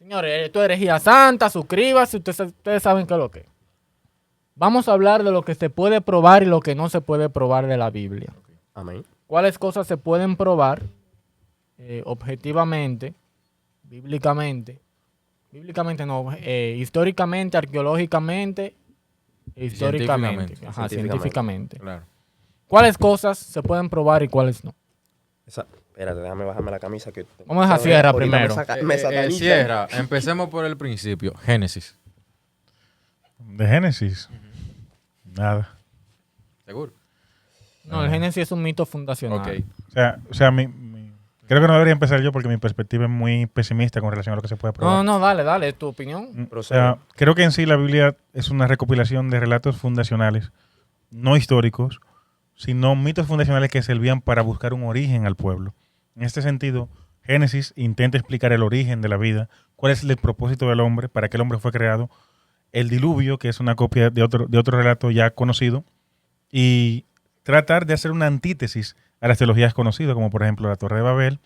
Señores, esto es herejía santa, suscríbase, ustedes saben qué es lo que es. Vamos a hablar de lo que se puede probar y lo que no se puede probar de la Biblia. Amén. ¿Cuáles cosas se pueden probar objetivamente, bíblicamente? Bíblicamente no, históricamente, arqueológicamente e históricamente. Científicamente. Ajá, Científicamente. científicamente. Claro. ¿Cuáles cosas se pueden probar y cuáles no? Espérate, déjame bajarme la camisa. Que Vamos a dejar Sierra primero. Me satanizan. Sierra, empecemos por el principio. Génesis. De Génesis. Nada. ¿Seguro? No, el Génesis es un mito fundacional. Ok. O sea, creo que no debería empezar yo porque mi perspectiva es muy pesimista con relación a lo que se puede probar. No, dale, es tu opinión. O sea, creo que en sí la Biblia es una recopilación de relatos fundacionales, no históricos, sino mitos fundacionales que servían para buscar un origen al pueblo. En este sentido, Génesis intenta explicar el origen de la vida, cuál es el propósito del hombre, para qué el hombre fue creado, el diluvio, que es una copia de otro relato ya conocido, y tratar de hacer una antítesis a las teologías conocidas, como por ejemplo la Torre de Babel,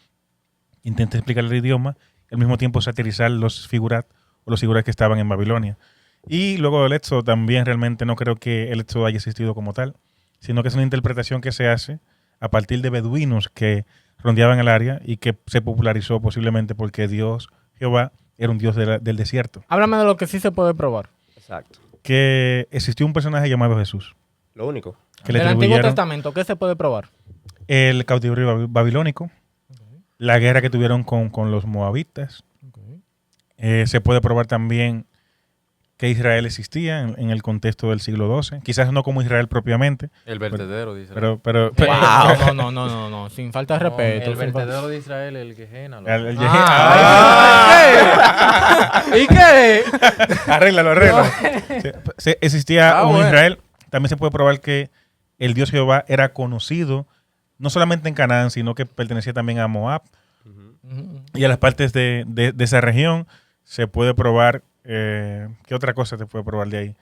intenta explicar el idioma, y al mismo tiempo satirizar los figurat o los figurat que estaban en Babilonia. Y luego el Éxodo también realmente no creo que el Éxodo haya existido como tal, sino que es una interpretación que se hace a partir de beduinos que rondeaban el área y que se popularizó posiblemente porque Dios, Jehová, era un Dios del desierto. Háblame de lo que sí se puede probar. Exacto. Que existió un personaje llamado Jesús. Lo único. Que le Del Antiguo atribuyeron Testamento, ¿qué se puede probar? el cautiverio babilónico, la guerra que tuvieron con los moabitas. Se puede probar también que Israel existía en el contexto del siglo XII. Quizás no como Israel propiamente, El vertedero de pero Israel. No, sin falta de No, respeto. el sin fa- vertedero de Israel, el Gehenna. ¿Y qué? Arréglalo. Existía un bueno. Israel. También se puede probar que el Dios Jehová era conocido no solamente en Canaán, sino que pertenecía también a Moab y a las partes de esa región. Se puede probar, ¿qué otra cosa se puede probar de ahí?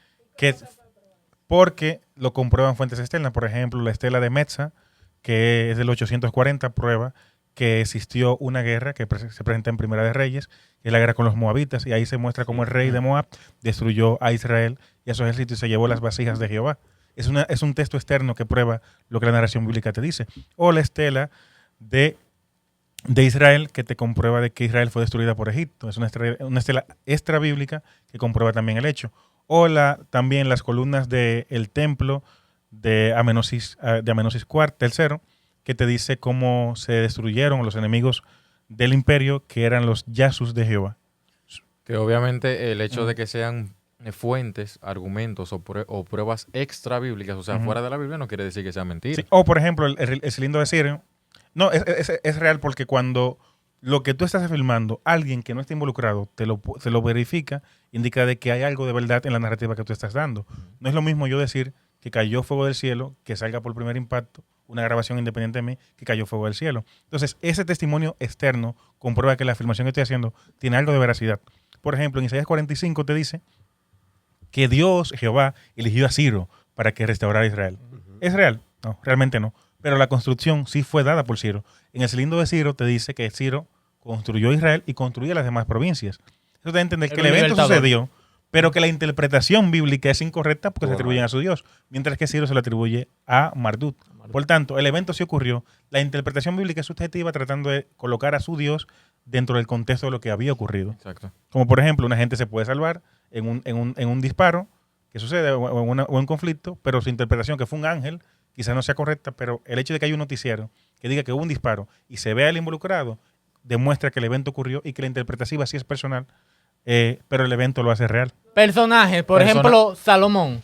Porque lo comprueban fuentes externas. Por ejemplo, la estela de Metza, que es del 840, prueba que existió una guerra que se presenta en Primera de Reyes, que es la guerra con los moabitas, y ahí se muestra cómo el rey de Moab destruyó a Israel y a su ejército y se llevó las vasijas de Jehová. Es un texto externo que prueba lo que la narración bíblica te dice. O la estela de Israel, que te comprueba de que Israel fue destruida por Egipto. Es una estela extra bíblica que comprueba también el hecho. O también las columnas del templo de Amenosis IV, tercero, que te dice cómo se destruyeron los enemigos del imperio, que eran los Yasus de Jehová. Que obviamente el hecho de que sean fuentes, argumentos o pruebas extra bíblicas, o sea, fuera de la Biblia, no quiere decir que sea mentira. Sí. O, por ejemplo, el cilindro de Sirio. No, es real porque cuando lo que tú estás afirmando, alguien que no está involucrado te lo verifica, indica de que hay algo de verdad en la narrativa que tú estás dando. No es lo mismo yo decir que cayó fuego del cielo, que salga por primer impacto, una grabación independiente de mí, que cayó fuego del cielo. Entonces, ese testimonio externo comprueba que la afirmación que estoy haciendo tiene algo de veracidad. Por ejemplo, en Isaías 45 te dice que Dios, Jehová, eligió a Ciro para que restaurara a Israel. ¿Es real? No, realmente no. Pero la construcción sí fue dada por Ciro. En el cilindro de Ciro te dice que Ciro construyó Israel y construyó las demás provincias. Eso te da a entender que el evento sucedió, pero que la interpretación bíblica es incorrecta porque se atribuyen a su Dios, mientras que Ciro se lo atribuye a Marduk. Por tanto, el evento sí ocurrió. La interpretación bíblica es subjetiva tratando de colocar a su Dios dentro del contexto de lo que había ocurrido. Exacto. Como por ejemplo, una gente se puede salvar en un disparo que sucede o en un conflicto, pero su interpretación que fue un ángel quizás no sea correcta, pero el hecho de que haya un noticiero que diga que hubo un disparo y se vea el involucrado demuestra que el evento ocurrió y que la interpretativa sí es personal, pero el evento lo hace real. Personajes, por ejemplo, Salomón.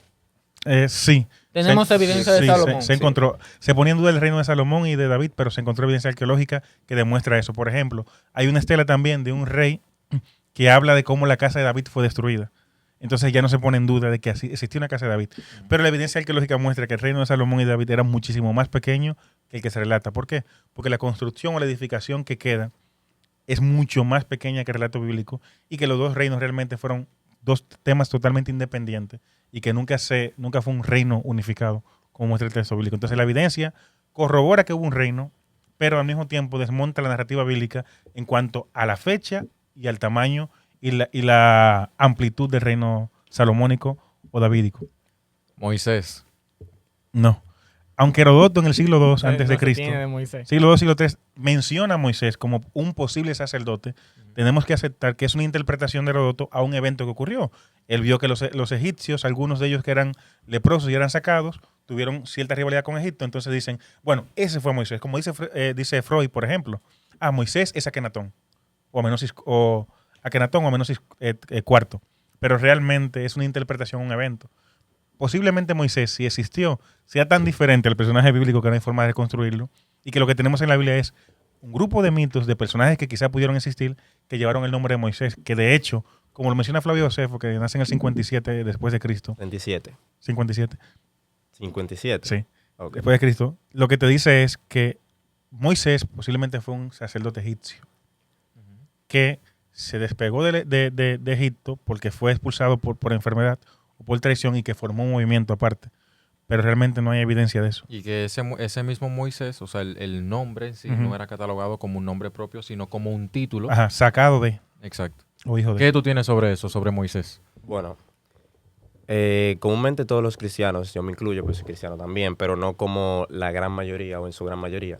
Sí. Tenemos evidencia de Salomón. Se encontró, se ponía en duda el reino de Salomón y de David, pero se encontró evidencia arqueológica que demuestra eso. Por ejemplo, hay una estela también de un rey que habla de cómo la casa de David fue destruida. Entonces ya no se pone en duda de que así existía una casa de David. Pero la evidencia arqueológica muestra que el reino de Salomón y David era muchísimo más pequeño que el que se relata. ¿Por qué? Porque la construcción o la edificación que queda es mucho más pequeña que el relato bíblico y que los dos reinos realmente fueron dos temas totalmente independientes y que nunca fue un reino unificado como muestra el texto bíblico. Entonces la evidencia corrobora que hubo un reino, pero al mismo tiempo desmonta la narrativa bíblica en cuanto a la fecha y al tamaño y la amplitud del reino salomónico o davídico. Moisés. No. Aunque Herodoto en el siglo II antes de No se Cristo, tiene de Moisés. siglo II, siglo III, menciona a Moisés como un posible sacerdote, tenemos que aceptar que es una interpretación de Herodoto a un evento que ocurrió. Él vio que los egipcios, algunos de ellos que eran leprosos y eran sacados, tuvieron cierta rivalidad con Egipto, entonces dicen, bueno, ese fue Moisés. Como dice Freud, por ejemplo, Moisés es Akenatón, o Akenatón o Amenosis IV, pero realmente es una interpretación, un evento. Posiblemente Moisés, si existió, sea tan diferente al personaje bíblico que no hay forma de reconstruirlo, y que lo que tenemos en la Biblia es un grupo de mitos de personajes que quizá pudieron existir, que llevaron el nombre de Moisés, que de hecho, como lo menciona Flavio Josefo, que nace en el 57 después de Cristo, 27. 57, 57. sí, Ok. después de Cristo, lo que te dice es que Moisés posiblemente fue un sacerdote egipcio, que se despegó de Egipto porque fue expulsado por enfermedad o por traición y que formó un movimiento aparte. Pero realmente no hay evidencia de eso. Y que ese mismo Moisés, o sea, el nombre en sí Ujú. no era catalogado como un nombre propio, sino como un título. Ajá, sacado de, Exacto. o hijo de. ¿Qué tú tienes sobre eso, sobre Moisés? Bueno, comúnmente todos los cristianos, yo me incluyo, pues soy cristiano también, pero no como la gran mayoría o en su gran mayoría.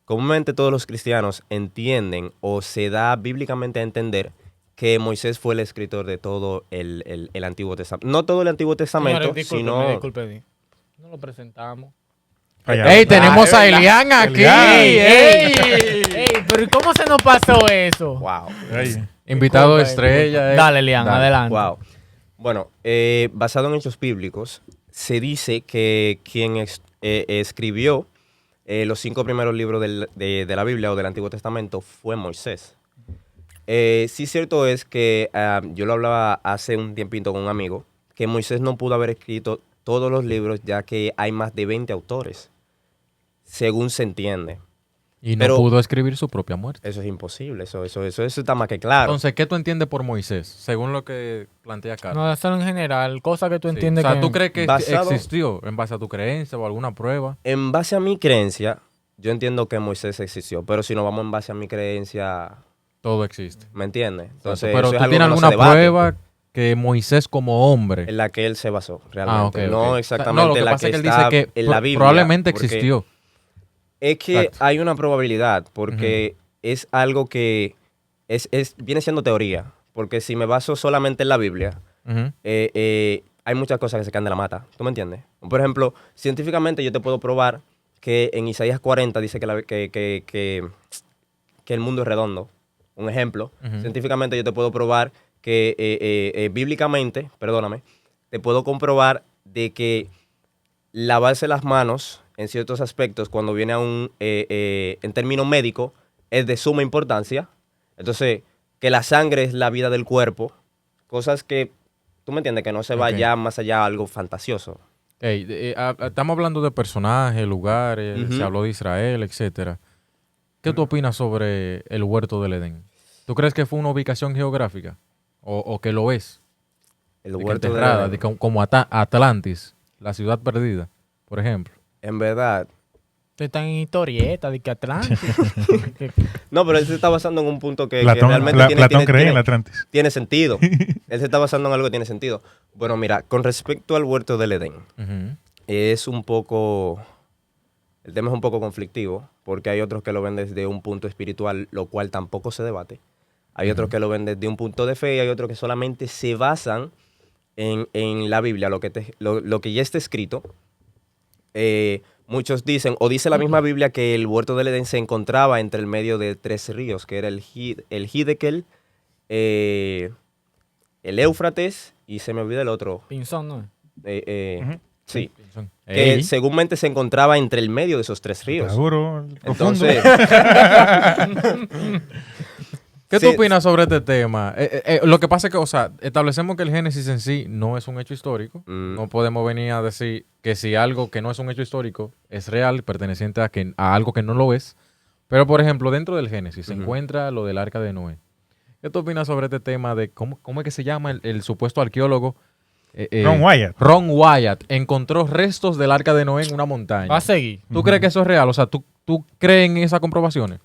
Comúnmente todos los cristianos entienden o se da bíblicamente a entender que Moisés fue el escritor de todo el Antiguo Testamento. No todo el Antiguo Testamento, Señores, sino... disculpe. No lo presentamos. Allá. ¡Ey, tenemos es a verdad. Elian aquí! Elian. ¡Ey! Pero ¿y cómo se nos pasó eso? Wow. Ay, Invitado Disculpa, estrella. disculpa. Dale, Lian, Dale. adelante. Wow. Bueno, basado en hechos bíblicos, se dice que quien escribió los 5 primeros libros de la Biblia o del Antiguo Testamento fue Moisés. Sí, cierto es que yo lo hablaba hace un tiempito con un amigo, que Moisés no pudo haber escrito todos los libros ya que hay más de 20 autores, según se entiende. Y no Pero- pudo escribir su propia muerte. Eso es imposible, eso está más que claro. Entonces, ¿qué tú entiendes por Moisés? Según lo que plantea Carlos. No, eso en general, cosa que tú Sí. entiendes O sea, que... ¿tú crees que Basado- existió en base a tu creencia o alguna prueba? En base a mi creencia, yo entiendo que Moisés existió, pero si nos vamos en base a mi creencia, Todo existe. ¿me entiendes? Entonces, Pero eso es ¿tú algo tienes que no se alguna debate, prueba que Moisés como hombre... en la que él se basó, realmente. ok. No O sea, exactamente lo que la pasa que es que él está dice que en la Biblia. probablemente porque existió. Es que Exacto. hay una probabilidad, porque es algo que viene siendo teoría. Porque si me baso solamente en la Biblia, Ujú. hay muchas cosas que se caen de la mata. ¿Tú me entiendes? Por ejemplo, científicamente yo te puedo probar que en Isaías 40 dice que el mundo es redondo. Un ejemplo. Ujú. Científicamente yo te puedo probar que bíblicamente, perdóname, te puedo comprobar de que lavarse las manos en ciertos aspectos cuando viene a en términos médicos es de suma importancia. Entonces, que la sangre es la vida del cuerpo. Cosas que, tú me entiendes, que no se va Ok. ya más allá a algo fantasioso. Ey, estamos hablando de personajes, lugares, Ujú. se habló de Israel, etcétera. ¿Qué tú opinas sobre el huerto del Edén? ¿Tú crees que fue una ubicación geográfica? ¿O que lo es? El De que huerto enterrada, de como Atlantis, la ciudad perdida, por ejemplo. En verdad. Están en historieta de que Atlantis. No, pero él se está basando en un punto que Platón, realmente Platón creía en el Atlantis. tiene sentido. Él se está basando en algo que tiene sentido. Bueno, mira, con respecto al huerto del Edén, Ujú. es un poco... El tema es un poco conflictivo, porque hay otros que lo ven desde un punto espiritual, lo cual tampoco se debate. Hay otros que lo ven desde un punto de fe y hay otros que solamente se basan en la Biblia, lo que ya está escrito. Muchos dicen, o dice la misma Biblia, que el huerto del Edén se encontraba entre el medio de 3 ríos, que era el Hiddekel, el Éufrates y se me olvida el otro. Pinzón, ¿no? Ujú. Sí. Ey, Que segúnmente se encontraba entre el medio de esos 3 ríos. Seguro, profundo. Entonces, ¿Qué sí. tú opinas sobre este tema? Lo que pasa es que, o sea, establecemos que el Génesis en sí no es un hecho histórico. Mm. No podemos venir a decir que si algo que no es un hecho histórico es real, perteneciente a algo que no lo es. Pero, por ejemplo, dentro del Génesis se Ujú. encuentra lo del arca de Noé. ¿Qué tú opinas sobre este tema de cómo es que se llama el supuesto arqueólogo? Ron Wyatt. Ron Wyatt encontró restos del arca de Noé en una montaña. Va a seguir. ¿Tú crees que eso es real? O sea, ¿tú crees en esas comprobaciones?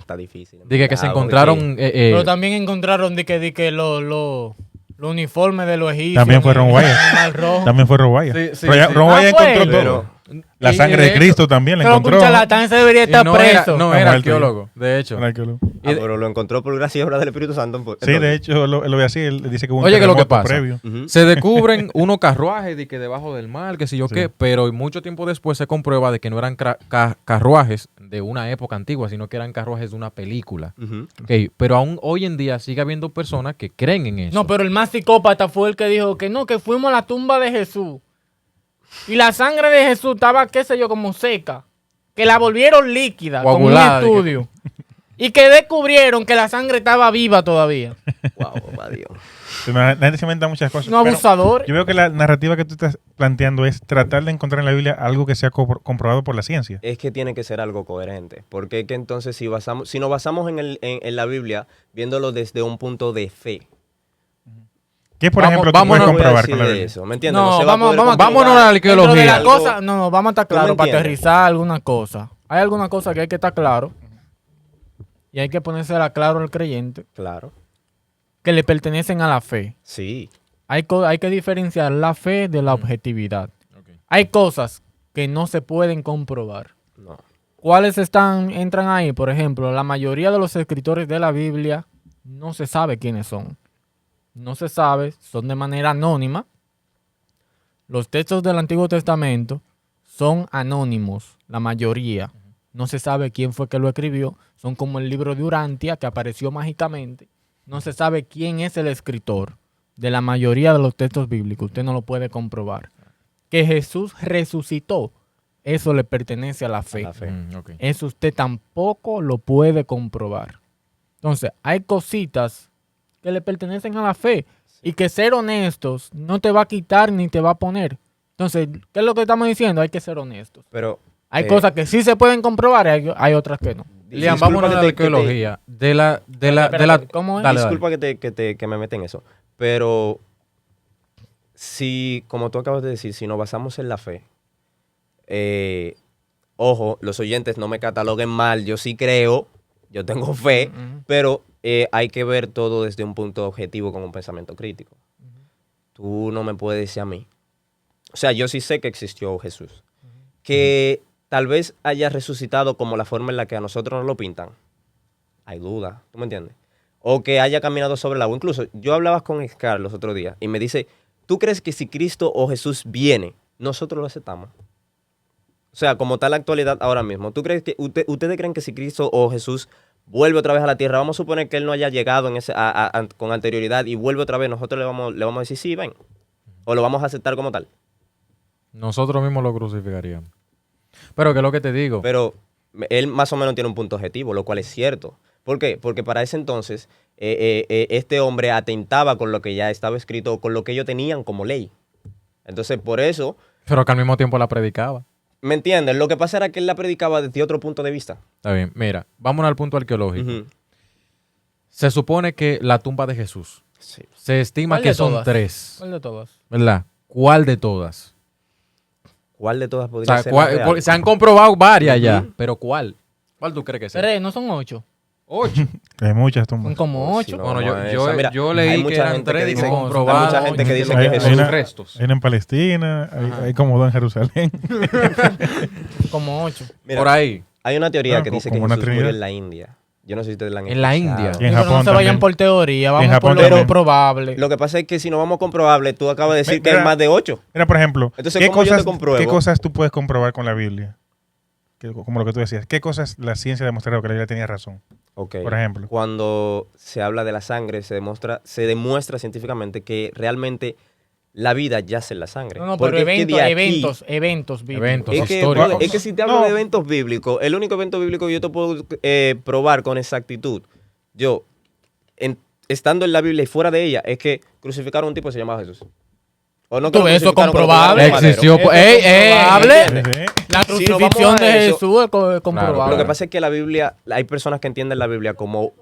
Está difícil. Dije que se Ah, encontraron... Pero también encontraron de que los uniformes de los egipcios. También fue Ron Wyatt. Animal rojo. También fue Ron Wyatt. Sí, sí, Ron sí. Wyatt Ah, encontró fue. todo. Pero, La Y sangre de de hecho- Cristo también la Pero encontró. un charlatán se debería y estar no preso. no Ha era muerto ya. arqueólogo, de hecho. Un arqueólogo. pero lo encontró por gracia y obra del Espíritu Santo. Sí, de hecho, él lo ve así. Él dice que hubo un Oye, que lo que terremoto pasa. previo. Ujú. Se descubren unos carruajes de que debajo del mar, que sé yo Sí. qué, pero mucho tiempo después se comprueba de que no eran carruajes de una época antigua, sino que eran carruajes de una película. Ujú. Ok, pero aún hoy en día sigue habiendo personas que creen en eso. No, pero el más psicópata fue el que dijo que no, que fuimos a la tumba de Jesús. Y la sangre de Jesús estaba, qué sé yo, como seca. Que la volvieron líquida Coagulada, con un estudio. Y que descubrieron que la sangre estaba viva todavía. Wow, papá Dios. La gente se inventa muchas cosas. No pero abusadores. yo veo que la narrativa que tú estás planteando es tratar de encontrar en la Biblia algo que sea comprobado por la ciencia. Es que tiene que ser algo coherente. Porque es que entonces si nos basamos en la Biblia, viéndolo desde un punto de fe. ¿Qué, por Vamos- ejemplo, tú vámonos- puedes ¿qué voy a comprobar decir con la de Biblia? eso? ¿Me entiendes? No, se va a vamos, poder vamos, comprobar vámonos a la arqueología. Dentro de la algo- cosa, no, vamos a estar ¿Tú me claros para entiendes? aterrizar alguna cosa. Hay alguna cosa que hay que estar claro. Y hay que ponérsela claro al creyente Claro, que le pertenecen a la fe. sí. Hay que diferenciar la fe de la objetividad. Ok. Hay cosas que no se pueden comprobar. No. ¿Cuáles entran ahí? Por ejemplo, la mayoría de los escritores de la Biblia no se sabe quiénes son. No se sabe, son de manera anónima. Los textos del Antiguo Testamento son anónimos, la mayoría. No se sabe quién fue que lo escribió. Son como el libro de Urantia, que apareció mágicamente. No se sabe quién es el escritor de la mayoría de los textos bíblicos. Usted no lo puede comprobar. Que Jesús resucitó, eso le pertenece a la fe. A la fe. Ok. Eso usted tampoco lo puede comprobar. Entonces, hay cositas que le pertenecen a la fe y que ser honestos no te va a quitar ni te va a poner. Entonces, ¿qué es lo que estamos diciendo? Hay que ser honestos. Pero Hay cosas que sí se pueden comprobar y hay otras que no. Liam, disculpa vámonos a la que te- arqueología. De la... Espérate, ¿cómo es? Dale, dale. disculpa que me meta en eso, pero si, como tú acabas de decir, si nos basamos en la fe, ojo, los oyentes no me cataloguen mal, yo sí creo, yo tengo fe, pero hay que ver todo desde un punto objetivo con un pensamiento crítico. Tú no me puedes decir a mí. O sea, yo sí sé que existió Jesús. Que tal vez haya resucitado como la forma en la que a nosotros nos lo pintan. Hay duda, ¿tú me entiendes? O que haya caminado sobre el agua. Incluso yo hablaba con Scar los otros días y me dice, ¿tú crees que si Cristo o Jesús viene, nosotros lo aceptamos? O sea, como está la actualidad ahora mismo. ¿Tú crees que ustedes creen que si Cristo o Jesús vuelve otra vez a la tierra, vamos a suponer que él no haya llegado con anterioridad y vuelve otra vez, nosotros le vamos a decir, sí, ven? ¿O lo vamos a aceptar como tal? Nosotros mismos lo crucificaríamos. Pero que es lo que te digo. Pero él más o menos tiene un punto objetivo, lo cual es cierto. ¿Por qué? Porque para ese entonces este hombre atentaba con lo que ya estaba escrito, con lo que ellos tenían como ley. Entonces, por eso, Pero que al mismo tiempo la predicaba. ¿me entiendes? Lo que pasa era que él la predicaba desde otro punto de vista. Está bien. Mira, vámonos al punto arqueológico. Ujú. Se supone que la tumba de Jesús. Sí. Se estima ¿Cuál que de son todas? 3. ¿Cuál de todas? ¿Verdad? ¿Cuál de todas? ¿Cuál de todas O podría sea, ser la real? porque se han comprobado varias ya. Pero ¿cuál? ¿Cuál tú crees que sea? 3, no son 8. 8. Hay muchas Son tumbas. como Sí, 8. no, Bueno, vamos a yo, esa. Mira, yo hay leí que mucha eran gente que 3 dice- comprobados. hay mucha gente que dice en que sus Jesús- restos. Hay una en Palestina, hay como dos en Jerusalén. Como 8. Mira, Por ahí. hay una teoría Ah, que dice que como una Jesús murió Trinidad. en la India. Yo no sé si ustedes la han En la escuchado. India. Y en no Japón se vayan también. por teoría, vamos Japón por lo también. comprobable. Lo que pasa es que si no vamos comprobable, tú acabas de decir que Mira, hay más de 8. Mira, por ejemplo, Entonces, ¿qué ¿cómo yo te cosas, compruebo? ¿qué cosas tú puedes comprobar con la Biblia? Como lo que tú decías. ¿Qué cosas la ciencia ha demostrado que la Biblia tenía razón? Ok. Por ejemplo. Cuando se habla de la sangre, se demuestra científicamente que realmente la vida yace en la sangre. No, pero Porque es que de aquí- eventos bíblicos. Eventos. Es que, históricos. brother, es que si te hablo No. de eventos bíblicos, el único evento bíblico que yo te puedo probar con exactitud, estando en la Biblia y fuera de ella, es que crucificaron a un tipo que se llamaba Jesús. O no que Tú lo ves, eso es crucificaron, que lo comprobable. colgaron en un madero. Existió. Eso ¡Ey, es ey! comprobable. Sí, sí. La Si nos crucifixión vamos a de eso- Jesús es comprobable. Claro, Lo que claro. pasa es que la Biblia, hay personas que entienden la Biblia como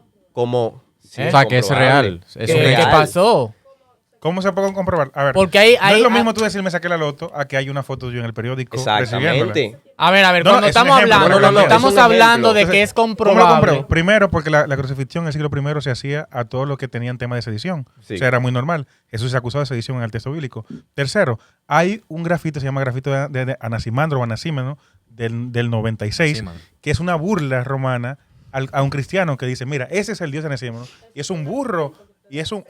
sí, O sea, que es comprobable. real. Es ¿Qué real. pasó? ¿Cómo se puede comprobar? A ver, Porque ahí, no es ahí lo mismo tú decirme saqué la loto a que hay una foto tuya en el periódico recibiéndola. Exactamente. a ver, No, cuando es un estamos ejemplo, hablando, no, cuando es un estamos hablando ejemplo. de que es ¿Cómo lo comprobable. compruebo? Primero, porque la crucifixión en el siglo I se hacía a todos los que tenían tema de sedición. Sí. O sea, era muy normal. Jesús se acusó de sedición en el texto bíblico. Tercero, hay un grafito, se llama grafito de Anaximandro o Anaxímeno, del 96, Sí, man. que es una burla romana a un cristiano que dice, mira, ese es el Dios de Anaxímeno, y es un burro, y es un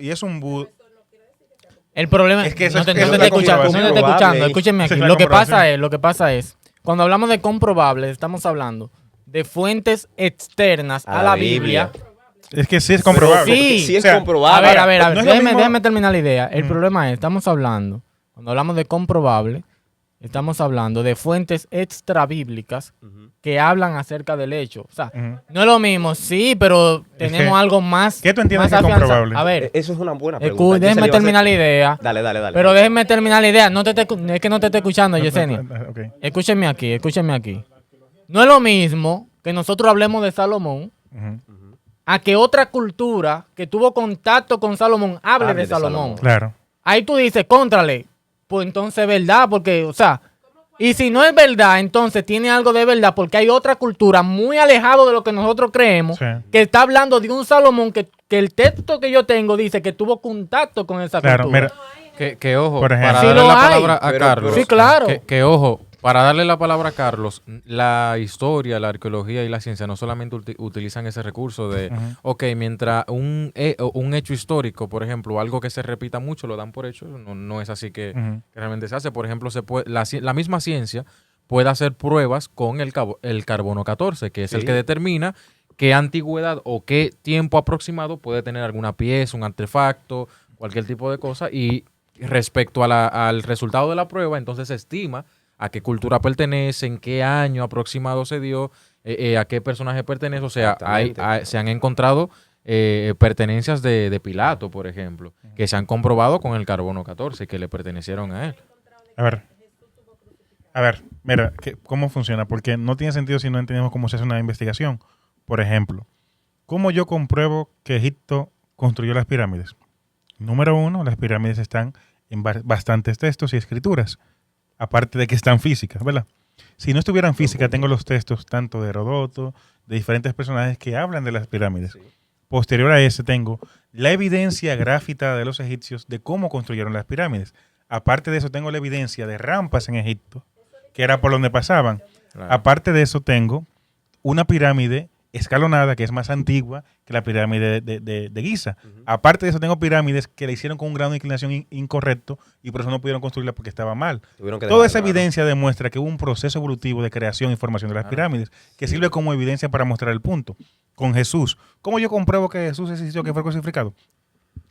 El problema Es que eso no te, es- no eso te es estoy escuchando, no te estoy comprobable. escuchando. Escúchenme Esa aquí. es la Lo comprobación. que pasa es, cuando hablamos de comprobables, estamos hablando de fuentes externas a la Biblia. Es que sí es comprobable. Sí. Sí es O sea, comprobable. A ver, no es lo mismo- déjeme terminar la idea. El Mm. problema es, estamos hablando, cuando hablamos de comprobable, estamos hablando de fuentes extrabíblicas Ujú. que hablan acerca del hecho. O sea, Ujú. no es lo mismo, sí, pero tenemos que- algo más. ¿qué tú entiendes más que es afianzado. comprobable? A ver, Eso es una buena pregunta. déjeme Yesenia, terminar la idea. Dale. Pero déjeme terminar la idea. Es que no te estoy escuchando, Yesenia. Ok. Escúchenme aquí. No es lo mismo que nosotros hablemos de Salomón Ujú. a que otra cultura que tuvo contacto con Salomón hable de Salomón. Claro. Ahí tú dices, contrale, pues entonces es verdad, porque, o sea, y si no es verdad, entonces tiene algo de verdad, porque hay otra cultura muy alejado de lo que nosotros creemos, Sí. que está hablando de un Salomón que el texto que yo tengo dice que tuvo contacto con esa Claro, cultura. mira, Que ojo, Por ejemplo. para Sí darle lo la hay. palabra a Pero- Carlos. Sí, claro. Que ojo, para darle la palabra a Carlos, la historia, la arqueología y la ciencia no solamente utilizan ese recurso de, Ujú. ok, mientras un hecho histórico, por ejemplo, algo que se repita mucho, lo dan por hecho, no es así que, Ujú. que realmente se hace. Por ejemplo, la misma ciencia puede hacer pruebas con el carbono 14, que es el Sí. que determina qué antigüedad o qué tiempo aproximado puede tener alguna pieza, un artefacto, cualquier tipo de cosa, y respecto al resultado de la prueba, entonces se estima a qué cultura pertenece, en qué año aproximado se dio, a qué personaje pertenece. O sea, Exactamente. se han encontrado pertenencias de Pilato, por ejemplo, que se han comprobado con el carbono 14, que le pertenecieron a él. A ver, mira, ¿cómo funciona? Porque no tiene sentido si no entendemos cómo se hace una investigación. Por ejemplo, ¿cómo yo compruebo que Egipto construyó las pirámides? Número uno, las pirámides están en bastantes textos y escrituras, aparte de que están físicas, ¿verdad? Si no estuvieran físicas, tengo los textos tanto de Herodoto, de diferentes personajes que hablan de las pirámides. Sí. Posterior a ese tengo la evidencia gráfica de los egipcios de cómo construyeron las pirámides. Aparte de eso tengo la evidencia de rampas en Egipto, que era por donde pasaban. Claro. Aparte de eso tengo una pirámide escalonada que es más antigua que la pirámide de Giza. Aparte de eso tengo pirámides que la hicieron con un grado de inclinación incorrecto y por eso no pudieron construirla porque estaba mal. Tuvieron que Toda esa dejarlo, evidencia demuestra que hubo un proceso evolutivo de creación y formación de las pirámides que sirve como evidencia para mostrar el punto. Con Jesús, ¿cómo yo compruebo que Jesús existió, que fue crucificado?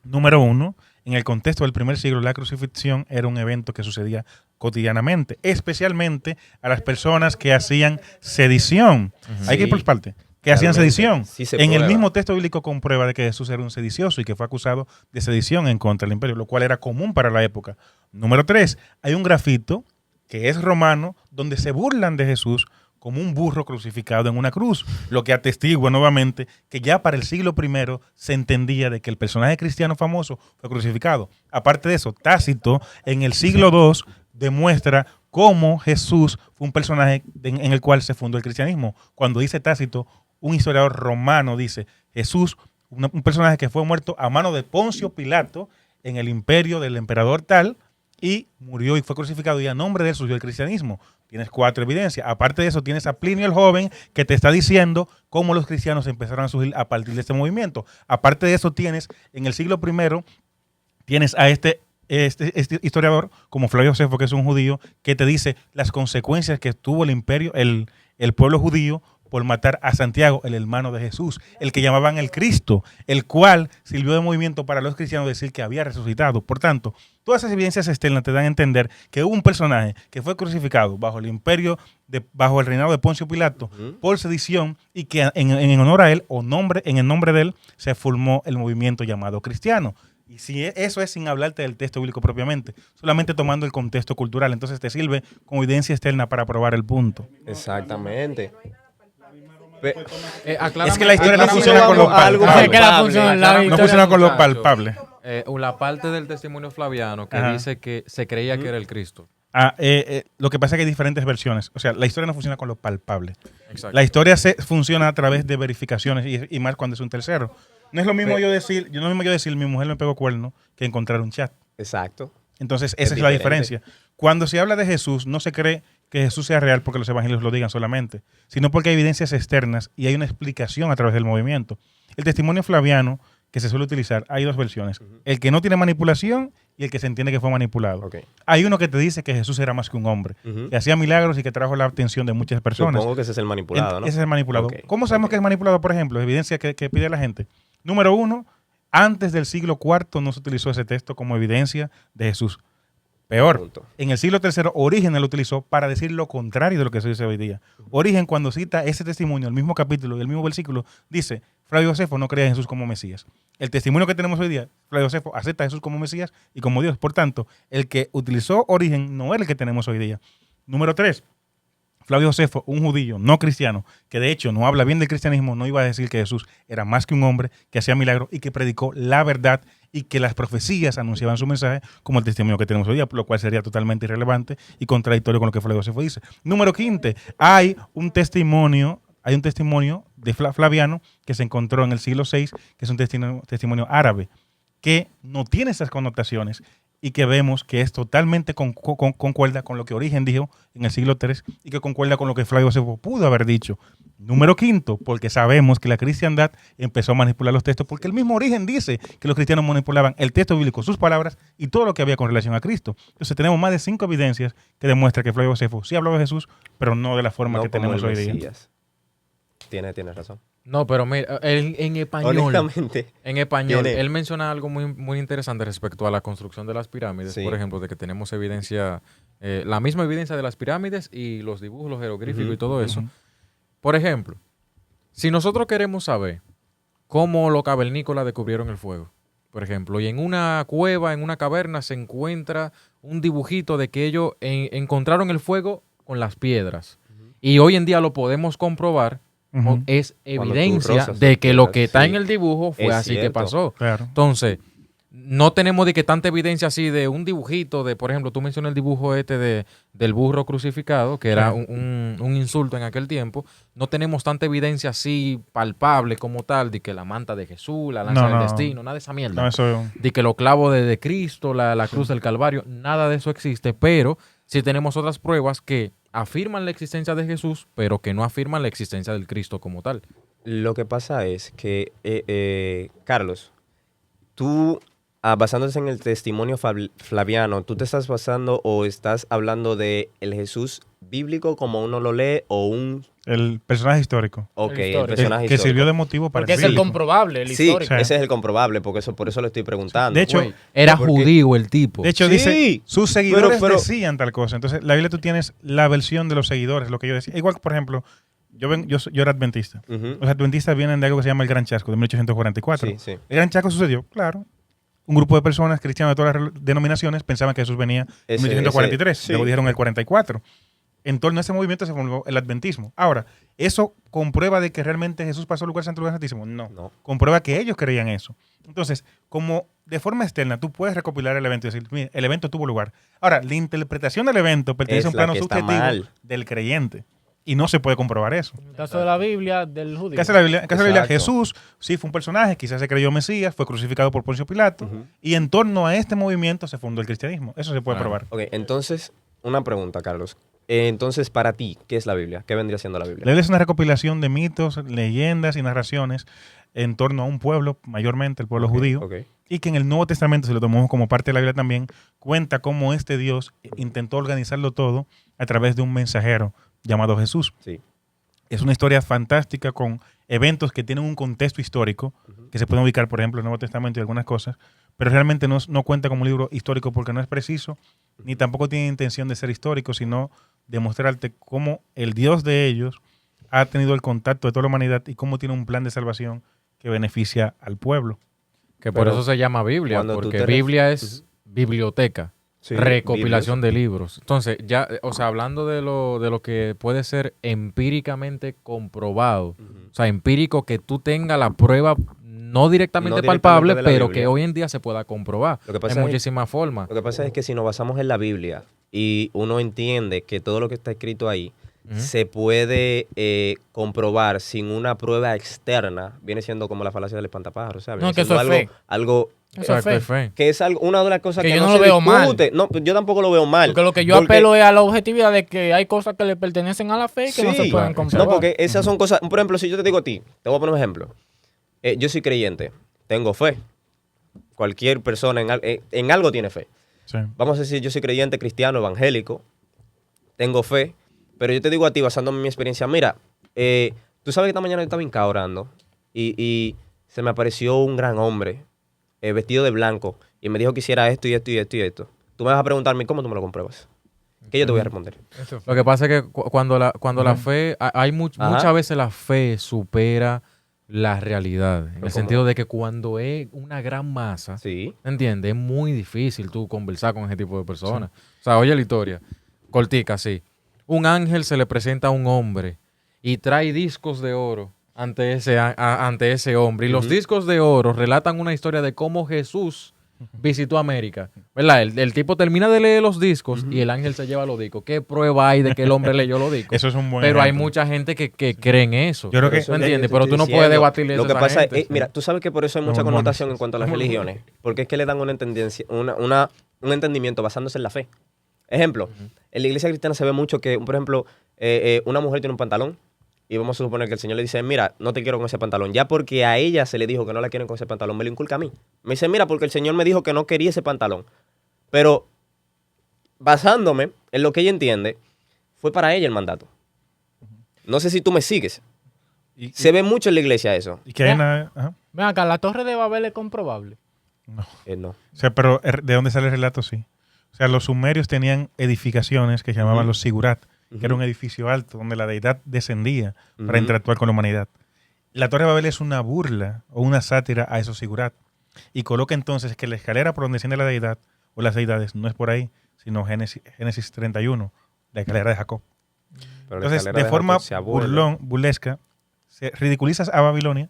Número uno, en el contexto del primer siglo, la crucifixión era un evento que sucedía cotidianamente, especialmente a las personas que hacían sedición. Hay que ir por parte. Que hacían Realmente, sedición. sí se En el prueba. mismo texto bíblico comprueba de que Jesús era un sedicioso y que fue acusado de sedición en contra del imperio, lo cual era común para la época. Número 3, hay un grafito que es romano donde se burlan de Jesús como un burro crucificado en una cruz, lo que atestigua nuevamente que ya para el siglo I se entendía de que el personaje cristiano famoso fue crucificado. Aparte de eso, Tácito en el siglo II demuestra cómo Jesús fue un personaje en el cual se fundó el cristianismo. Cuando dice Tácito, un historiador romano dice, Jesús, un personaje que fue muerto a mano de Poncio Pilato en el imperio del emperador tal, y murió y fue crucificado y a nombre de él surgió el cristianismo. Tienes 4 evidencias. Aparte de eso, tienes a Plinio el Joven que te está diciendo cómo los cristianos empezaron a surgir a partir de este movimiento. Aparte de eso, tienes en el siglo I, tienes a este historiador como Flavio Josefo, que es un judío, que te dice las consecuencias que tuvo el imperio, el pueblo judío, por matar a Santiago, el hermano de Jesús, el que llamaban el Cristo, el cual sirvió de movimiento para los cristianos decir que había resucitado. Por tanto, todas esas evidencias externas te dan a entender que hubo un personaje que fue crucificado bajo el imperio, bajo el reinado de Poncio Pilato, por sedición, y que en honor a él, en el nombre de él, se formó el movimiento llamado cristiano. Y si eso es sin hablarte del texto bíblico propiamente, solamente tomando el contexto cultural, entonces te sirve como evidencia externa para probar el punto. Exactamente. Es que la historia no Aquí funciona no con lo vamos a algo palpable. Es que la función- la No historia funciona con lo muchacho. palpable. La parte del testimonio flaviano que Ajá. dice que se creía que era el Cristo. Lo que pasa es que hay diferentes versiones. O sea, la historia no funciona con lo palpable. Exacto. La historia funciona a través de verificaciones y más cuando es un tercero. No es lo mismo yo decir, mi mujer me pegó cuerno que encontrar un chat. Exacto. Entonces, Es esa es la diferente. diferencia. Cuando se habla de Jesús, no se cree que Jesús sea real porque los evangelios lo digan solamente, sino porque hay evidencias externas y hay una explicación a través del movimiento. El testimonio flaviano que se suele utilizar, hay dos versiones. El que no tiene manipulación y el que se entiende que fue manipulado. Ok. Hay uno que te dice que Jesús era más que un hombre, Ujú. que hacía milagros y que trajo la atención de muchas personas. Supongo que ese es el manipulado, ¿no? Ese es el manipulado. Ok, ¿Cómo sabemos ok. que es manipulado, por ejemplo? Evidencia que pide la gente. Número uno, antes del siglo IV no se utilizó ese texto como evidencia de Jesús. Peor, Punto. en el siglo III, Orígenes lo utilizó para decir lo contrario de lo que se dice hoy día. Origen, cuando cita ese testimonio, el mismo capítulo y el mismo versículo, dice, Flavio Josefo no creía en Jesús como Mesías. El testimonio que tenemos hoy día, Flavio Josefo acepta a Jesús como Mesías y como Dios. Por tanto, el que utilizó Origen no era el que tenemos hoy día. Número 3, Flavio Josefo, un judío no cristiano, que de hecho no habla bien del cristianismo, no iba a decir que Jesús era más que un hombre, que hacía milagros y que predicó la verdad y que las profecías anunciaban su mensaje como el testimonio que tenemos hoy día, lo cual sería totalmente irrelevante y contradictorio con lo que Flavio Josefo dice. Número 5, hay un testimonio de Flaviano que se encontró en el siglo VI, que es un testimonio árabe, que no tiene esas connotaciones y que vemos que es totalmente concuerda con lo que Origen dijo en el siglo III y que concuerda con lo que Flavio Josefo pudo haber dicho. Número 5, porque sabemos que la cristiandad empezó a manipular los textos, porque el mismo Origen dice que los cristianos manipulaban el texto bíblico, sus palabras y todo lo que había con relación a Cristo. Entonces tenemos más de 5 evidencias que demuestran que Flavio Josefo sí hablaba de Jesús, pero no de la forma No que como tenemos el hoy día. Mesías. Tienes razón. No, pero mira, en español. Honestamente. En español, Tiene- él menciona algo muy interesante respecto a la construcción de las pirámides, Sí. por ejemplo, de que tenemos evidencia, la misma evidencia de las pirámides y los dibujos, los jeroglíficos Ujú, y todo eso. Ujú. Por ejemplo, si nosotros queremos saber cómo los cavernícolas descubrieron el fuego, por ejemplo, y en una cueva, en una caverna, se encuentra un dibujito de que ellos encontraron el fuego con las piedras. Y hoy en día lo podemos comprobar. Ujú. Es Cuando tú evidencia rozas de las que lo piedras, que está sí. en el dibujo fue Es así que cierto. pasó. Claro. Entonces, no tenemos de que tanta evidencia así de un dibujito de, por ejemplo, tú mencionas el dibujo del burro crucificado, que era Claro. un insulto en aquel tiempo. No tenemos tanta evidencia así palpable como tal de que la manta de Jesús, la lanza No, del no. destino, nada de esa mierda. No, eso De que los clavos de Cristo, la cruz del Calvario, nada de eso existe, pero sí tenemos otras pruebas que afirman la existencia de Jesús, pero que no afirman la existencia del Cristo como tal. Lo que pasa es que, Carlos, tú, basándose en el testimonio flaviano, ¿tú te estás basando o estás hablando de el Jesús bíblico como uno lo lee o un... el personaje histórico. Ok, el histórico. personaje Que histórico? sirvió de motivo para Porque es el bíblico. comprobable, el Sí, histórico. ese es el comprobable, porque por eso lo estoy preguntando. De hecho, Güey, era porque- judío el tipo. De hecho, Sí, dice, sus seguidores pero- decían tal cosa. Entonces, la Biblia tú tienes la versión de los seguidores, lo que yo decía. Igual, por ejemplo, yo era adventista. Ujú. Los adventistas vienen de algo que se llama el Gran Chasco, de 1844. Sí, sí. El Gran Chasco sucedió, claro. Un grupo de personas cristianas de todas las denominaciones pensaban que Jesús venía en Ese- 1843. ese- sí. Luego dijeron el 44. En torno a ese movimiento se formó el adventismo. Ahora, ¿eso comprueba de que realmente Jesús pasó lugar santo lugar santísimo? No. No. Comprueba que ellos creían eso. Entonces, como de forma externa tú puedes recopilar el evento y decir, mire, el evento tuvo lugar. Ahora, la interpretación del evento pertenece a un Es la plano que está subjetivo mal. del creyente. Y no se puede comprobar eso. En el caso de la Biblia, del judío. En caso de la Biblia, Exacto. Jesús sí fue un personaje, quizás se creyó Mesías, fue crucificado por Poncio Pilato, Ujú. y en torno a este movimiento se fundó el cristianismo. Eso se puede Claro. probar. Ok, entonces, una pregunta, Carlos. Entonces, para ti, ¿qué es la Biblia? ¿Qué vendría siendo la La Biblia? Biblia es una recopilación de mitos, leyendas y narraciones en torno a un pueblo, mayormente el pueblo Ok, judío, ok. y que en el Nuevo Testamento, si lo tomamos como parte de la Biblia también, cuenta cómo este Dios intentó organizarlo todo a través de un mensajero llamado Jesús. Sí. Es una historia fantástica con eventos que tienen un contexto histórico, que se pueden ubicar, por ejemplo, en el Nuevo Testamento y algunas cosas, pero realmente no cuenta como un libro histórico porque no es preciso, ni tampoco tiene intención de ser histórico, sino de mostrarte cómo el Dios de ellos ha tenido el contacto de toda la humanidad y cómo tiene un plan de salvación que beneficia al pueblo. Que por Pero eso se llama Biblia, cuando tú porque te Biblia es biblioteca, Sí, recopilación Biblias. de libros. Entonces, ya, o sea, hablando de lo que puede ser empíricamente comprobado, Ujú. o sea, empírico que tú tengas la prueba no directamente No directamente palpable, de la pero Biblia. que hoy en día se pueda comprobar Lo que pasa en es- muchísimas formas. Lo que pasa es que si nos basamos en la Biblia y uno entiende que todo lo que está escrito ahí Ujú. se puede comprobar sin una prueba externa, viene siendo como la falacia del espantapájaros. O sea, No, viene que siendo eso es fe. algo Eso es Exacto, fe. es fe. que es algo, una de las cosas Que que, yo no no se lo veo mal. discute. No, pues yo tampoco lo veo mal. Porque lo que yo Porque- apelo es a la objetividad de que hay cosas que le pertenecen a la fe y que no se Sí, pueden claro, comprobar. no, porque esas son cosas. Por ejemplo, si yo te digo a ti, te voy a poner un ejemplo. Yo soy creyente, tengo fe. Cualquier persona en algo tiene fe. Sí. Vamos a decir, yo soy creyente, cristiano, evangélico, tengo fe, pero yo te digo a ti, basándome en mi experiencia, mira, tú sabes que esta mañana yo estaba hincado orando y se me apareció un gran hombre vestido de blanco y me dijo que hiciera esto y esto y esto y esto. Tú me vas a preguntarme, ¿cómo tú me lo compruebas? ¿Qué yo te voy a responder? Lo que pasa es que cuando la fe, Ajá. muchas veces la fe supera la realidad. En el ¿cómo? sentido de que cuando es una gran masa, Sí. ¿entiendes? Es muy difícil tú conversar con ese tipo de personas. O sea, oye la historia. Cortica, sí. Un ángel se le presenta a un hombre y trae discos de oro ante ese hombre. Y los Ujú. discos de oro relatan una historia de cómo Jesús visitó América. ¿Verdad? El tipo termina de leer los discos y el ángel se lleva los discos. ¿Qué prueba hay de que el hombre leyó los discos? Eso es un buen Pero hay ejemplo. mucha gente que cree en eso. Yo creo que- Eso ¿Me es lo entiendes? te Pero estoy tú no puedes diciendo. debatirle Lo eso que a esa pasa gente. es, mira, tú sabes que por eso hay mucha Los mormones. connotación en cuanto a las religiones, porque es que le dan una tendencia, un entendimiento basándose en la fe. Ejemplo, en la iglesia cristiana se ve mucho que, por ejemplo, una mujer tiene un pantalón y vamos a suponer que el Señor le dice, mira, no te quiero con ese pantalón. Ya porque a ella se le dijo que no la quieren con ese pantalón, me lo inculca a mí. Me dice, mira, porque el Señor me dijo que no quería ese pantalón. Pero basándome en lo que ella entiende, fue para ella el mandato. No sé si tú me sigues. Y, Se ve mucho en la iglesia eso. y que hay una... ajá. Ven acá, la Torre de Babel es comprobable. No. No. O sea, pero ¿de dónde sale el relato? Sí. O sea, los sumerios tenían edificaciones que se llamaban Ujú. los sigurat, que Ujú. era un edificio alto donde la deidad descendía para Ujú. interactuar con la humanidad. La Torre de Babel es una burla o una sátira a esos sigurat y coloca entonces que la escalera por donde desciende la deidad o las deidades no es por ahí, sino Génesis 31, la escalera de Jacob. Pero la Entonces, escalera de forma Jacob se abuela. burlesca, se ridiculizas a Babilonia,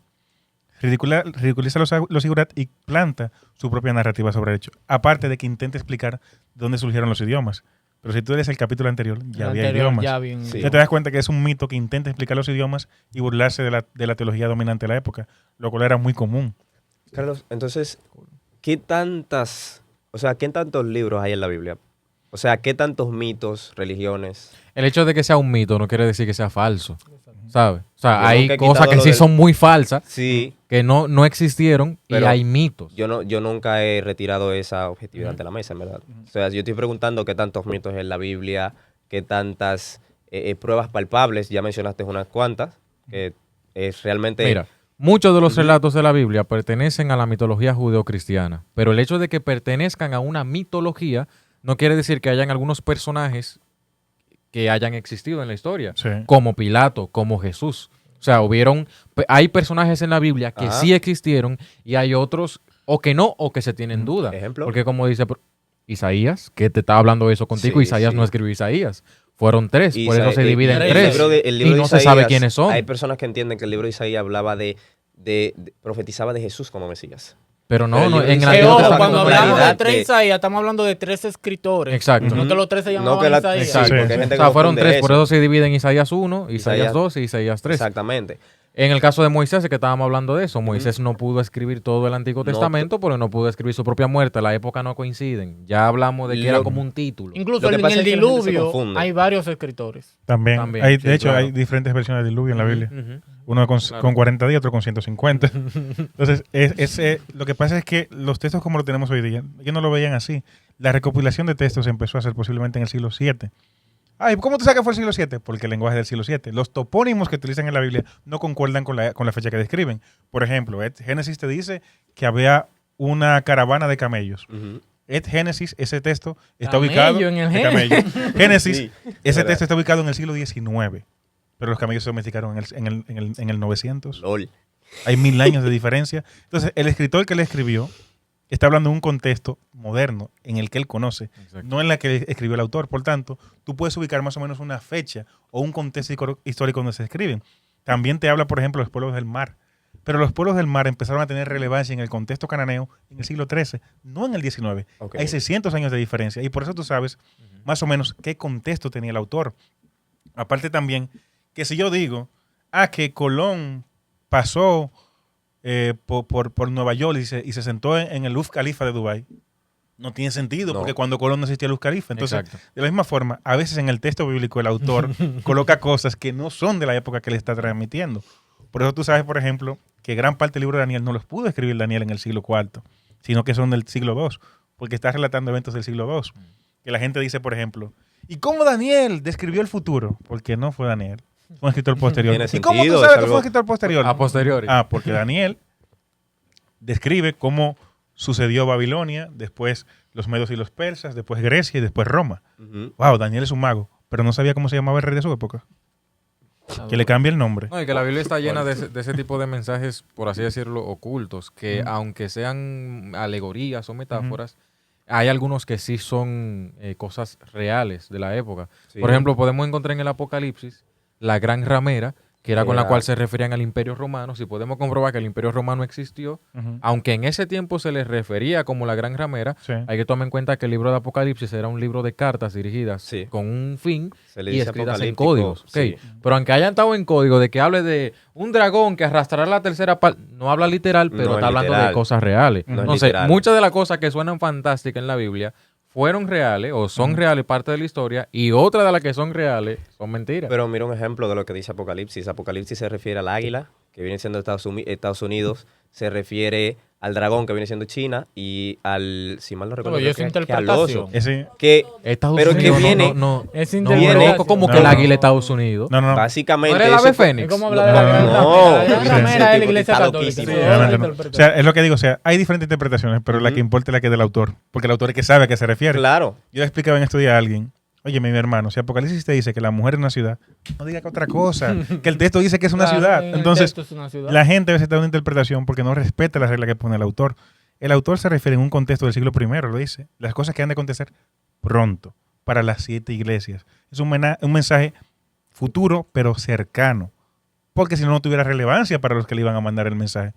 ridiculiza los sigurat y planta su propia narrativa sobre el hecho. Aparte de que intenta explicar de dónde surgieron los idiomas. Pero si tú lees el capítulo anterior, ya El había anterior idiomas. ya bien- Sí. Ya te das cuenta que es un mito que intenta explicar los idiomas y burlarse de la teología dominante de la época, lo cual era muy común. Carlos, entonces, ¿qué tantos libros hay en la Biblia? O sea, ¿qué tantos mitos, religiones? El hecho de que sea un mito no quiere decir que sea falso. ¿Sabes? O sea, Yo hay nunca he cosas quitado que lo sí del- son muy falsas, Sí, que no existieron y Pero hay mitos. yo nunca he retirado esa objetividad de la mesa, en verdad. O sea, yo estoy preguntando qué tantos mitos hay en la Biblia, qué tantas pruebas palpables, ya mencionaste unas cuantas, que es realmente... Mira, muchos de los Ujú. relatos de la Biblia pertenecen a la mitología judeocristiana, pero el hecho de que pertenezcan a una mitología no quiere decir que hayan algunos personajes que hayan existido en la historia, Sí. como Pilato, como Jesús. O sea, hay personajes en la Biblia que Ajá. sí existieron y hay otros o que no o que se tienen duda. Ejemplo. Porque como dice Isaías, que te estaba hablando eso contigo, Sí, Isaías sí. no escribió Isaías. Fueron tres, Y por eso se divide en el tres. el libro y de no se sabe Isaías, quiénes son. Hay personas que entienden que el libro de Isaías hablaba profetizaba de Jesús como Mesías. Pero Pero no, el no, libro en de el Que Isaías Antiguo ojo, otra cuando Testamento hablamos de particularidad tres de- Isaías, estamos hablando de tres escritores. Exacto. No que los tres se llamaban No que la- Isaías. Exacto, Sí, porque sí. hay gente O que sea, fueron confunde tres, por eso se divide en Isaías 1, Isaías Isaías- 2 y Isaías 3. Exactamente. En el caso de Moisés, que estábamos hablando de eso, Moisés no pudo escribir todo el Antiguo No, Testamento porque no pudo escribir su propia muerte. La época no coinciden. Ya hablamos de que era Lo- como un título. Incluso Lo que en pasa el es que la gente se diluvio confunde. hay varios escritores. También. También, Hay, sí, de hecho, claro. hay diferentes versiones del diluvio en la Biblia. Ujú. Uno con, Claro. con 40 días, otro con 150. Entonces, lo que pasa es que los textos como lo tenemos hoy día, ellos no lo veían así. La recopilación de textos empezó a hacer posiblemente en el siglo VII. Ay, ¿cómo tú sabes que fue el siglo VII? Porque el lenguaje del siglo VII. Los topónimos que utilizan en la Biblia no concuerdan con la fecha que describen. Por ejemplo, Génesis te dice que había una caravana de camellos. Ujú. Génesis, ese texto está Camello ubicado en el de camello. Génesis, Sí, es ese verdad. texto está ubicado en el siglo XIX. Pero los camellos se domesticaron en el 900. LOL. Hay 1000 años de diferencia. Entonces, el escritor que le escribió está hablando de un contexto moderno en el que él conoce, Exacto. no en la que escribió el autor. Por tanto, tú puedes ubicar más o menos una fecha o un contexto histórico donde se escriben. También te habla, por ejemplo, de los pueblos del mar. Pero los pueblos del mar empezaron a tener relevancia en el contexto cananeo en el siglo XIII, no en el XIX. Ok. Hay 600 años de diferencia y por eso tú sabes más o menos qué contexto tenía el autor. Aparte también, que si yo digo, que Colón pasó por Nueva York y se sentó en el Burj Khalifa de Dubái, no tiene sentido, No. porque cuando Colón no existía el Burj Khalifa. Entonces, Exacto. de la misma forma, a veces en el texto bíblico el autor coloca cosas que no son de la época que le está transmitiendo. Por eso tú sabes, por ejemplo, que gran parte del libro de Daniel no los pudo escribir Daniel en el siglo IV, sino que son del siglo II, porque está relatando eventos del siglo II. Que la gente dice, por ejemplo, ¿y cómo Daniel describió el futuro? Porque no fue Daniel, fue un escritor posterior. Tiene ¿Y cómo tú sentido, sabes es que fue algo- un escritor posterior? A posteriori. Porque Daniel describe cómo sucedió Babilonia, después los medos y los persas, después Grecia y después Roma. Ujú. Wow, Daniel es un mago, pero no sabía cómo se llamaba el rey de su época. Que le cambie el nombre. No, y que la Biblia está llena de ese tipo de mensajes, por así decirlo, ocultos, que aunque sean alegorías o metáforas, hay algunos que sí son cosas reales de la época. Sí. Por ejemplo, podemos encontrar en el Apocalipsis la gran ramera, que era con la Era- cual se referían al Imperio Romano. Si podemos comprobar que el Imperio Romano existió, Ujú. aunque en ese tiempo se les refería como la gran ramera, Sí. hay que tomar en cuenta que el libro de Apocalipsis era un libro de cartas dirigidas Sí. con un fin Se le y dice escritas en apocalíptico, códigos. Ok. sí. Pero aunque hayan estado en código de que hable de un dragón que arrastrará la tercera parte, no habla literal, pero No es está hablando de literal. cosas reales. No es Entonces, literal. muchas de las cosas que suenan fantásticas en la Biblia fueron reales o son reales parte de la historia y otras de las que son reales son mentiras. Pero mira un ejemplo de lo que dice Apocalipsis. Apocalipsis se refiere al águila, que viene siendo Estados Unidos, se refiere al dragón, que viene siendo China, y al, si mal no recuerdo, y creo es que al interpretación. oso. Ese, Que Estados pero que Unidos viene- Es no, interpretación. loco, como No, que el no. águila de Estados Unidos. no, no. básicamente... ¿No era el eso ave fue- fénix? Es como hablar de la gran No, ramera. La gran sí, ramera sí, es la tipo, iglesia está católica. loquísimo. Sí, No, otra no, no. O interpretación. sea, es lo que digo. O sea, hay diferentes interpretaciones, pero la que Ujú. importa es la que es del autor. Porque el autor es que sabe a qué se refiere. Claro. Yo le explicaba en estudio a alguien, oye, mi hermano, si Apocalipsis te dice que la mujer es una ciudad, no diga que otra cosa, que el texto dice que es una Claro, ciudad. en el Entonces, texto es una ciudad. la gente a veces da una interpretación porque no respeta la regla que pone el autor. El autor se refiere en un contexto del siglo I, lo dice, las cosas que han de acontecer pronto para las 7 iglesias. Es un mensaje futuro, pero cercano, porque si no, no tuviera relevancia para los que le iban a mandar el mensaje.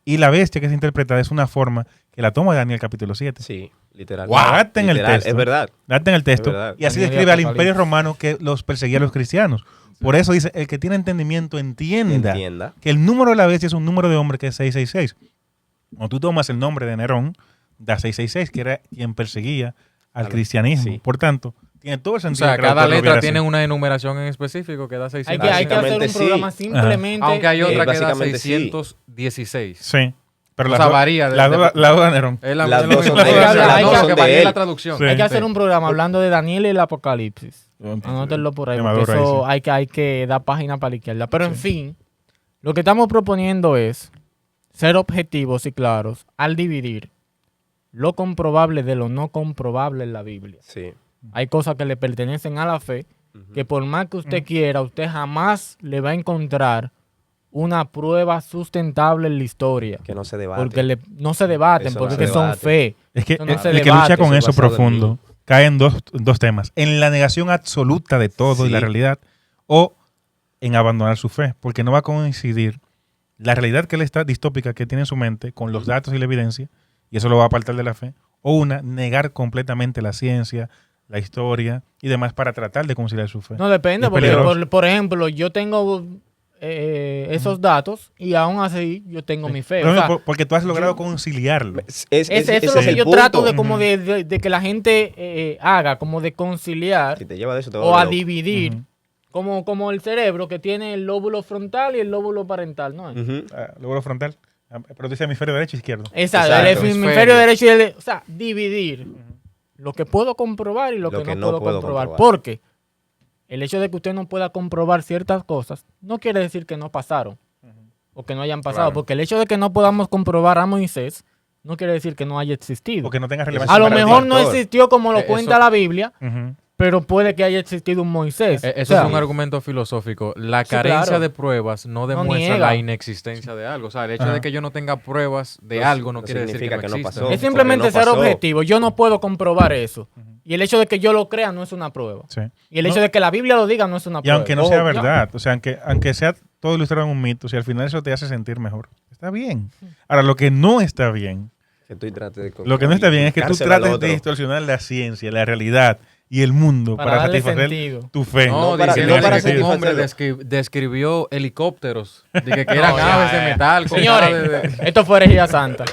Y la bestia que es interpretada es una forma que la toma de Daniel capítulo 7. Sí, literal. Wow. Adapta en el Literal, texto. Es verdad. Date en el texto. Es verdad. Y así Daniel y describe al Apocalipsis. imperio romano que los perseguía a los cristianos. Por eso dice, el que tiene entendimiento entienda Entienda. que el número de la bestia es un número de hombre que es 666. Cuando tú tomas el nombre de Nerón, da 666, que era quien perseguía al cristianismo. sí. Por tanto, tiene todo el O sentido. sea, que el cada autor lo letra viera tiene así. una enumeración en específico que da Hay 600. que hacer un Básicamente sí. programa simplemente. Aunque hay otra que da básicamente sí. 616. Sí. Pero O sea, varía de- la dos de Nerón. Es Las es lo dos mismo. son de él, las dos No, son que de varía él. la traducción. Sí. Hay que hacer un programa hablando de Daniel y el Apocalipsis. Anótenlo por ahí, De porque Maduro ahí, eso sí. hay que dar página para la izquierda. Pero en fin, lo que estamos proponiendo es ser objetivos y claros al dividir lo comprobable de lo no comprobable en la Biblia. Sí. Hay cosas que le pertenecen a la fe, Ujú. que por más que usted quiera, usted jamás le va a encontrar una prueba sustentable en la historia. Que no se debate. Porque no se debaten, Eso porque no se es que son debate. fe. Es que Eso no el se que debate, lucha con eso es eso basado en profundo cae en dos temas. En la negación absoluta de todo y Sí. la realidad o en abandonar su fe. Porque no va a coincidir la realidad que él está distópica que tiene en su mente con los datos y la evidencia y eso lo va a apartar de la fe. O una, negar completamente la ciencia, la historia y demás para tratar de conciliar su fe. No depende, Es porque peligroso. por ejemplo, yo tengo esos datos y aún así yo tengo mi fe. Pero O sea, porque tú has logrado conciliarlo. eso es lo que el yo punto. trato de como de que la gente haga, como de conciliar Si te lleva de eso, te va o a loco. dividir, Ujú. como el cerebro que tiene el lóbulo frontal y el lóbulo parental, ¿no? Ujú. Lóbulo frontal. Pero dice hemisferio derecho e izquierdo. Exacto, Exacto. el hemisferio Hemisferio. derecho y el... O sea, dividir lo que puedo comprobar y lo que no puedo comprobar. Porque el hecho de que usted no pueda comprobar ciertas cosas no quiere decir que no pasaron o que no hayan pasado. Claro. Porque el hecho de que no podamos comprobar a Moisés no quiere decir que no haya existido. Porque no tenga relevancia. A lo para ti. mejor no factor. existió como lo Eso- cuenta la Biblia, Ujú. pero puede que haya existido un Moisés. Eso O sea, es un argumento filosófico. La Sí, carencia claro. de pruebas no demuestra niega. la inexistencia de algo. O sea, el hecho Ajá. de que yo no tenga pruebas de No algo no no quiere decir que significa no que no exista. pasó. es simplemente porque no ser pasó. objetivo. Yo no puedo comprobar eso. Y el hecho de que yo lo crea no es una prueba. Sí. Y el hecho No. de que la Biblia lo diga no es una Y prueba. aunque no Ojo, sea ya. verdad, o sea, aunque sea todo ilustrado en un mito, si al final eso te hace sentir mejor, Está bien. Ahora, lo que no está bien, Que tú trates de lo que no está bien es que tú inculcárselo al trates otro. de distorsionar la ciencia, la realidad y el mundo Para para darle satisfacer sentido. tu fe. No, para- diciendo no para que un hombre satisfacerlo. describió helicópteros. Dije que eran No, ya, aves de ya. metal. con Señores, cara de- esto fue herejía santa.